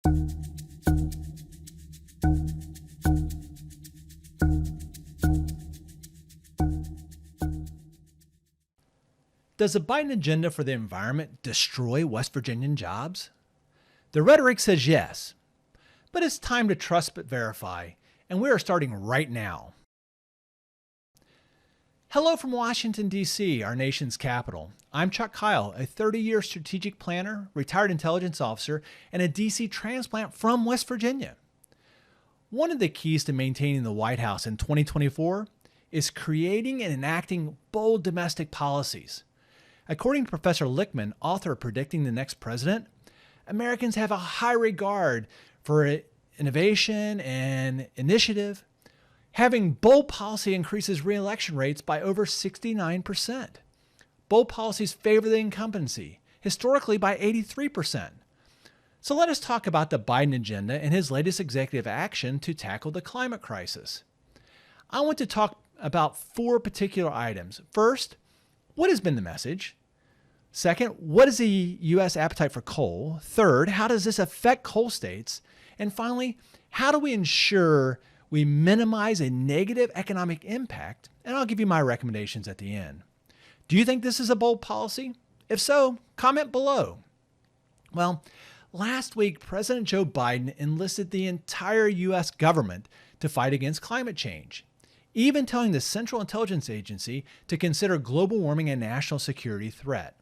Does the Biden agenda for the environment destroy West Virginian jobs? The rhetoric says yes, but it's time to trust but verify, and we are starting right now. Hello from Washington, D.C., our nation's capital. I'm Chuck Kyle, a 30-year strategic planner, retired intelligence officer, and a D.C. transplant from West Virginia. One of the keys to maintaining the White House in 2024 is creating and enacting bold domestic policies. According to Professor Lichtman, author of Predicting the Next President, Americans have a high regard for innovation and initiative. Having bold policy increases reelection rates by over 69%. Bold policies favor the incumbency, historically by 83%. So let us talk about the Biden agenda and his latest executive action to tackle the climate crisis. I want to talk about 4 particular items. First, what has been the message? Second, what is the U.S. appetite for coal? Third, how does this affect coal states? And finally, how do we ensure we minimize a negative economic impact? And I'll give you my recommendations at the end. Do you think this is a bold policy? If so, comment below. Well, last week, President Joe Biden enlisted the entire U.S. government to fight against climate change, even telling the Central Intelligence Agency to consider global warming a national security threat.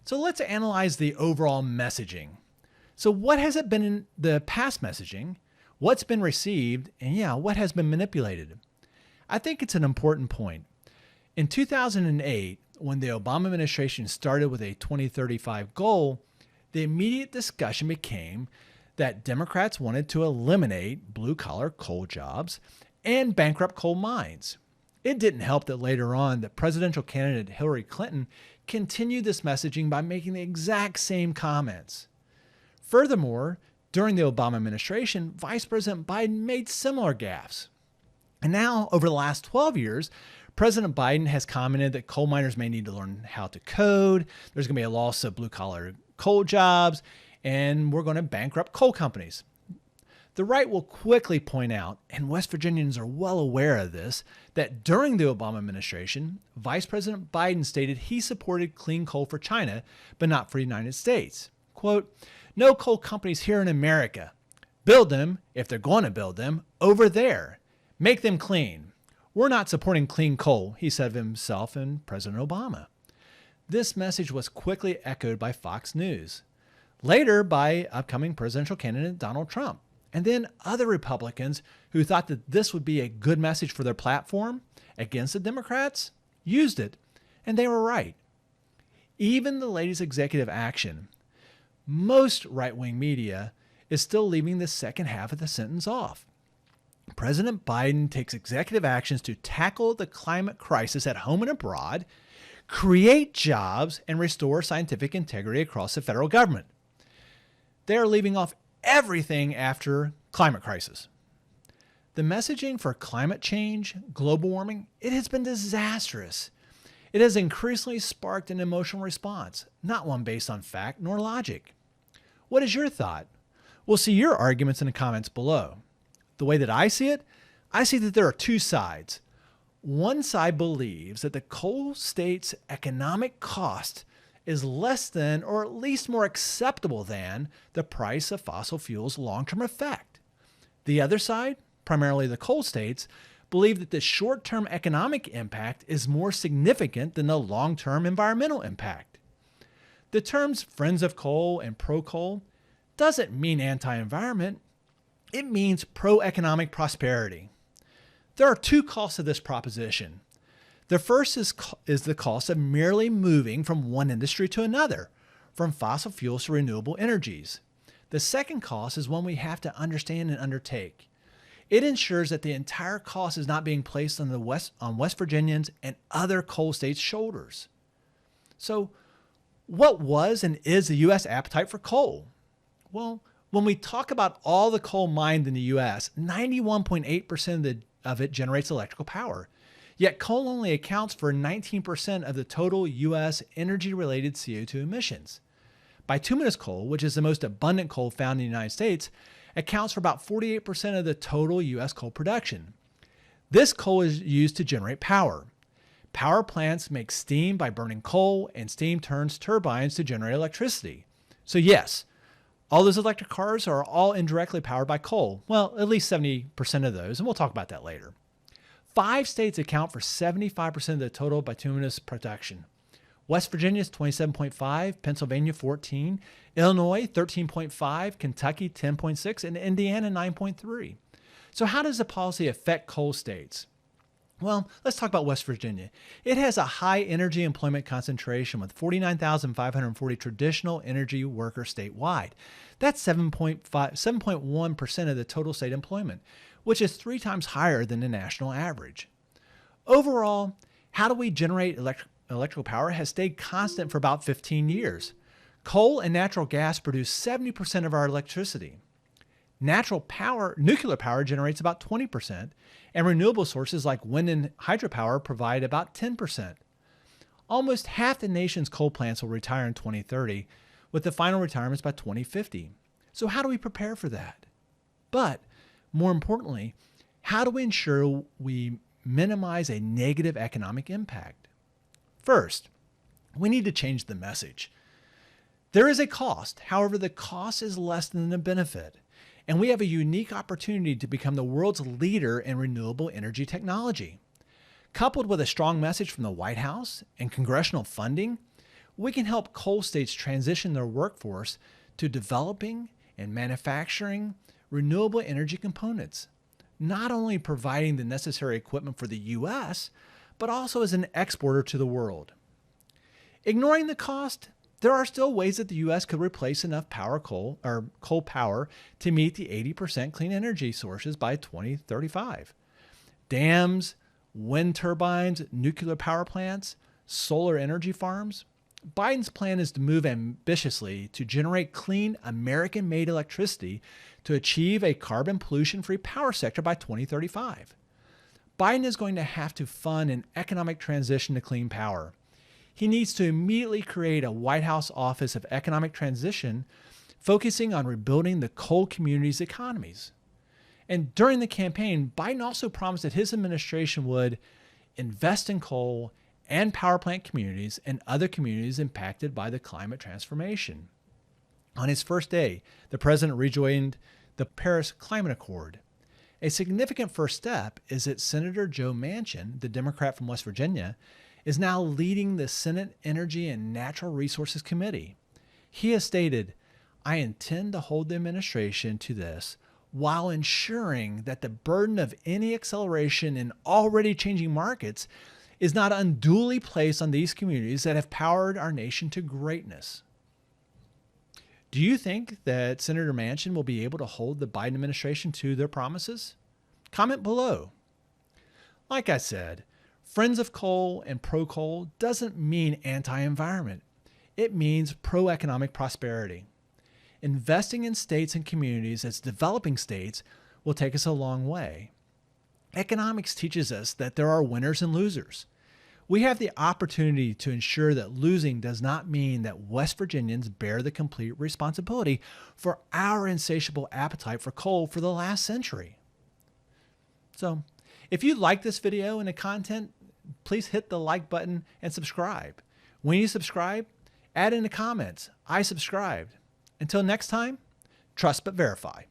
So let's analyze the overall messaging. So what has it been in the past messaging? What's been received? And what has been manipulated? I think it's an important point. In 2008, when the Obama administration started with a 2035 goal, the immediate discussion became that Democrats wanted to eliminate blue-collar coal jobs and bankrupt coal mines. It didn't help that later on, the presidential candidate Hillary Clinton continued this messaging by making the exact same comments. Furthermore, during the Obama administration, Vice President Biden made similar gaffes. And now, over the last 12 years, President Biden has commented that coal miners may need to learn how to code, there's going to be a loss of blue-collar coal jobs, and we're going to bankrupt coal companies. The right will quickly point out, and West Virginians are well aware of this, that during the Obama administration, Vice President Biden stated he supported clean coal for China, but not for the United States. Quote, "No coal companies here in America. Build them, if they're going to build them, over there. Make them clean. We're not supporting clean coal," he said of himself and President Obama. This message was quickly echoed by Fox News, later by upcoming presidential candidate Donald Trump. And then other Republicans who thought that this would be a good message for their platform against the Democrats used it, and they were right. Even the latest executive action, most right-wing media is still leaving the second half of the sentence off. President Biden takes executive actions to tackle the climate crisis at home and abroad, create jobs, and restore scientific integrity across the federal government. They are leaving off everything after climate crisis. The messaging for climate change, global warming, it has been disastrous. It has increasingly sparked an emotional response, not one based on fact nor logic. What is your thought? We'll see your arguments in the comments below. The way that I see it, I see that there are 2 sides. One side believes that the coal state's economic cost is less than, or at least more acceptable than, the price of fossil fuels' long-term effect. The other side, primarily the coal states, believe that the short-term economic impact is more significant than the long-term environmental impact. The terms friends of coal and pro-coal doesn't mean anti-environment. It means pro-economic prosperity. There are 2 costs of this proposition. The first is the cost of merely moving from one industry to another, from fossil fuels to renewable energies. The second cost is one we have to understand and undertake. It ensures that the entire cost is not being placed on West Virginians and other coal states' shoulders. So, what was and is the U.S. appetite for coal? Well, when we talk about all the coal mined in the U.S., 91.8% of it generates electrical power. Yet coal only accounts for 19% of the total U.S. energy-related CO2 emissions. Bituminous coal, which is the most abundant coal found in the United States, accounts for about 48% of the total U.S. coal production. This coal is used to generate power. Power plants make steam by burning coal, and steam turns turbines to generate electricity. So yes, all those electric cars are all indirectly powered by coal. Well, at least 70% of those, and we'll talk about that later. 5 states account for 75% of the total bituminous production. West Virginia is 27.5, Pennsylvania 14, Illinois 13.5, Kentucky 10.6, and Indiana 9.3. So how does the policy affect coal states? Well, let's talk about West Virginia. It has a high energy employment concentration with 49,540 traditional energy workers statewide. That's 7.1% of the total state employment, which is 3 times higher than the national average. Overall, how do we generate electrical power has stayed constant for about 15 years. Coal and natural gas produce 70% of our electricity. Nuclear power generates about 20%, and renewable sources like wind and hydropower provide about 10%. Almost half the nation's coal plants will retire in 2030, with the final retirements by 2050. So how do we prepare for that? But more importantly, how do we ensure we minimize a negative economic impact? First, we need to change the message. There is a cost. However, the cost is less than the benefit. And we have a unique opportunity to become the world's leader in renewable energy technology. Coupled with a strong message from the White House and congressional funding, we can help coal states transition their workforce to developing and manufacturing renewable energy components, not only providing the necessary equipment for the U.S., but also as an exporter to the world. Ignoring the cost, there are still ways that the U.S. could replace enough coal power to meet the 80% clean energy sources by 2035. Dams, wind turbines, nuclear power plants, solar energy farms. Biden's plan is to move ambitiously to generate clean American-made electricity to achieve a carbon pollution-free power sector by 2035. Biden is going to have to fund an economic transition to clean power. He needs to immediately create a White House Office of Economic Transition focusing on rebuilding the coal communities' economies. And during the campaign, Biden also promised that his administration would invest in coal and power plant communities and other communities impacted by the climate transformation. On his first day, the president rejoined the Paris Climate Accord. A significant first step is that Senator Joe Manchin, the Democrat from West Virginia, is now leading the Senate Energy and Natural Resources Committee. He has stated, "I intend to hold the administration to this while ensuring that the burden of any acceleration in already changing markets is not unduly placed on these communities that have powered our nation to greatness." Do you think that Senator Manchin will be able to hold the Biden administration to their promises? Comment below. Like I said, Friends of Coal and pro-coal doesn't mean anti-environment. It means pro-economic prosperity. Investing in states and communities as developing states will take us a long way. Economics teaches us that there are winners and losers. We have the opportunity to ensure that losing does not mean that West Virginians bear the complete responsibility for our insatiable appetite for coal for the last century. So, if you like this video and the content, please hit the like button and subscribe. When you subscribe, add in the comments, "I subscribed." Until next time, trust but verify.